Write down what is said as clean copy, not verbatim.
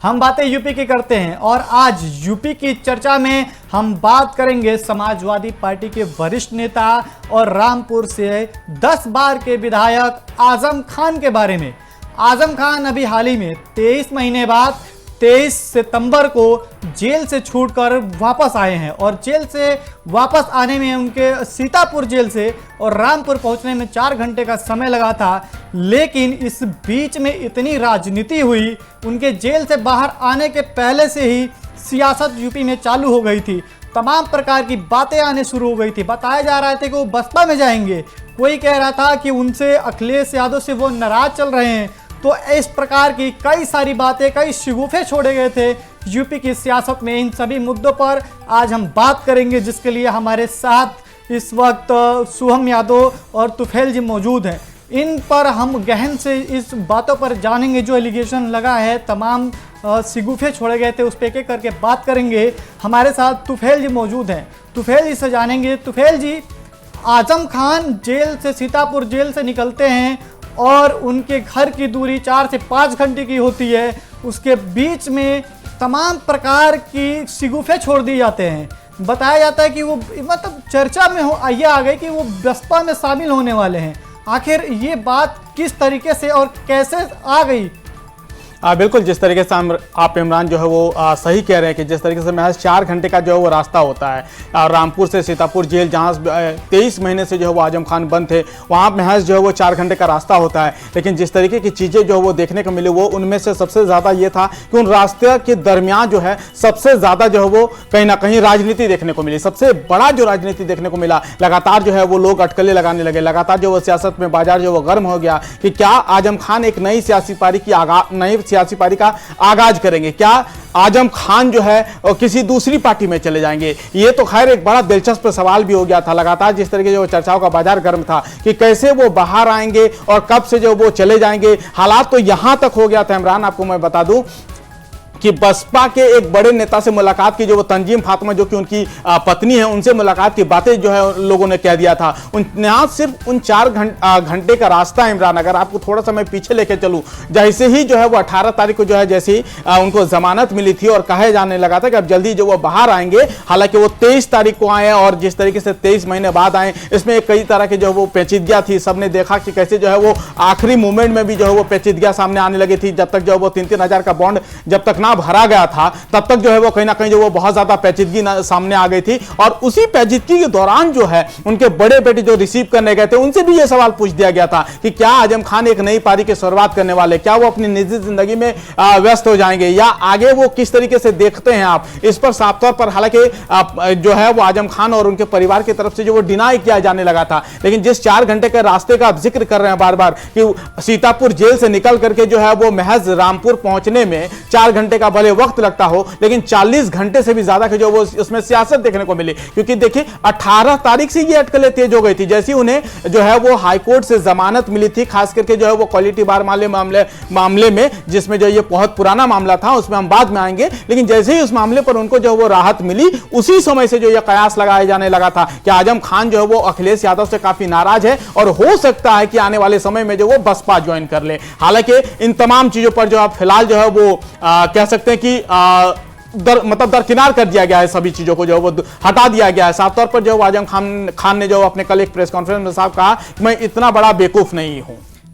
हम बातें यूपी की करते हैं और आज यूपी की चर्चा में हम बात करेंगे समाजवादी पार्टी के वरिष्ठ नेता और रामपुर से 10 बार के विधायक आजम खान के बारे में। आजम खान अभी हाल ही में 23 महीने बाद 23 सितंबर को जेल से छूटकर वापस आए हैं और जेल से वापस आने में उनके सीतापुर जेल से और रामपुर पहुंचने में 4 घंटे का समय लगा था। लेकिन इस बीच में इतनी राजनीति हुई, उनके जेल से बाहर आने के पहले से ही सियासत यूपी में चालू हो गई थी। तमाम प्रकार की बातें आने शुरू हो गई थी। बताया जा रहा था कि वो बसपा में जाएंगे, कोई कह रहा था कि उनसे अखिलेश यादव से वो नाराज चल रहे हैं। तो इस प्रकार की कई सारी बातें, कई शिगुफे छोड़े गए थे यूपी की सियासत में। इन सभी मुद्दों पर आज हम बात करेंगे, जिसके लिए हमारे साथ इस वक्त शुभम यादव और तुफैल जी मौजूद हैं। इन पर हम गहन से इस बातों पर जानेंगे, जो एलिगेशन लगा है, तमाम शिगुफे छोड़े गए थे, उस पर एक एक करके बात करेंगे। हमारे साथ तुफैल जी मौजूद हैं, तुफैल जी से जानेंगे। तुफैल जी, आजम खान जेल से, सीतापुर जेल से निकलते हैं और उनके घर की दूरी 4 से 5 घंटे की होती है। उसके बीच में तमाम प्रकार की शिगुफे छोड़ दिए जाते हैं। बताया जाता है कि वो मतलब चर्चा में ये आ गई कि वो बसपा में शामिल होने वाले हैं। आखिर ये बात किस तरीके से और कैसे आ गई? बिल्कुल, जिस तरीके से आप इमरान जो है वो सही कह रहे हैं कि जिस तरीके से महज 4 घंटे का जो है वो रास्ता होता है रामपुर से सीतापुर जेल, जहाँ 23 महीने से जो है वो आजम खान बंद थे, वहाँ महज जो है वो 4 घंटे का रास्ता होता है। लेकिन जिस तरीके की चीज़ें जो है वो देखने को मिली, वो उनमें से सबसे ज़्यादा ये था कि उन रास्ते के दरमियान जो है सबसे ज़्यादा जो है वो कहीं ना कहीं राजनीति देखने को मिली। सबसे बड़ा जो राजनीति देखने को मिला, लगातार जो है वो लोग अटकलें लगाने लगे, लगातार जो वो सियासत में बाजार जो वो गर्म हो गया कि क्या आजम खान एक नई सियासी पारी का आगाज करेंगे, क्या आजम खान जो है किसी दूसरी पार्टी में चले जाएंगे। ये तो खैर एक बड़ा दिलचस्प सवाल भी हो गया था। लगातार जिस तरीके जो चर्चाओं का बाजार गर्म था कि कैसे वो बाहर आएंगे और कब से जो वो चले जाएंगे। हालात तो यहां तक हो गया था इमरान, आपको मैं बता दूं कि बसपा के एक बड़े नेता से मुलाकात की, जो वो तंजीम फातिमा जो कि उनकी पत्नी है, उनसे मुलाकात की बातें जो है लोगों ने कह दिया था। यहाँ सिर्फ उन 4 घंटे का रास्ता इमरान, अगर आपको थोड़ा सा मैं पीछे लेके चलूँ, जैसे ही जो है वो 18 तारीख को जो है जैसे ही उनको जमानत मिली थी और कहे जाने लगा था कि अब जल्दी जो वो बाहर आएंगे, हालांकि वो 23 तारीख को आए और जिस तरीके से 23 महीने बाद आए, इसमें कई तरह की जो वो पेचीदगियां थी। सबने देखा कि कैसे जो है वो आखिरी मोमेंट में भी जो है वो पेचीदगियां सामने आने लगी थी। जब तक जो है वो 3-3 हज़ार का बॉन्ड जब तक ना भरा गया था, तब तक जो है वो कहीं ना कहीं जो वो बहुत ज्यादा पेचीदगी सामने आ गई थी। और उसी पेचीदगी के दौरान जो है उनके बड़े बेटे जो रिसीव करने गए थे, उनसे भी ये सवाल पूछ दिया गया था कि क्या आजम खान एक नई पारी की शुरुआत करने वाले, क्या वो अपनी निजी जिंदगी में व्यस्त हो जाएंगे या आगे वो किस तरीके से देखते हैं आप। इस पर साफ तौर पर हालांकि जो है वो आजम खान और उनके परिवार की तरफ से जो वो डिनाई किया जाने लगा था। लेकिन जिस 4 घंटे के रास्ते का आप जिक्र कर रहे हैं बार बार कि सीतापुर जेल से निकल करके जो है वो महज रामपुर पहुंचने में 4 घंटे का भले वक्त लगता हो, लेकिन 40 घंटे से भी ज्यादा के जो वो उसमें सियासत देखने को मिली। क्योंकि देखिए 18 तारीख से ये अटकलें तेज हो गई थी, जैसे उन्हें जो है वो हाईकोर्ट से जमानत मिली थी, खास करके जो है वो क्वालिटी बार मामले में, जिसमें जो ये बहुत पुराना मामला था, उसमें हम बाद में आएंगे। लेकिन जैसे ही उस मामले पर उनको जो वो राहत मिली, उसी समय से जो ये कयास लगाया जाने लगा था कि आजम खान जो है वो अखिलेश यादव से काफी नाराज है और हो सकता है कि आने वाले समय में जो वो बसपा ज्वाइन कर ले। हालांकि इन तमाम चीजों पर जो आप फिलहाल जो है वो कह सकते हैं कि दरकिनार कर दिया गया है। सभी चीजों को जो वो हटा दिया गया है। साफ तौर पर जो आजम खान ने जो अपने कल एक प्रेस कॉन्फ्रेंस में साहब कहा, मैं इतना बड़ा बेवकूफ नहीं हूं।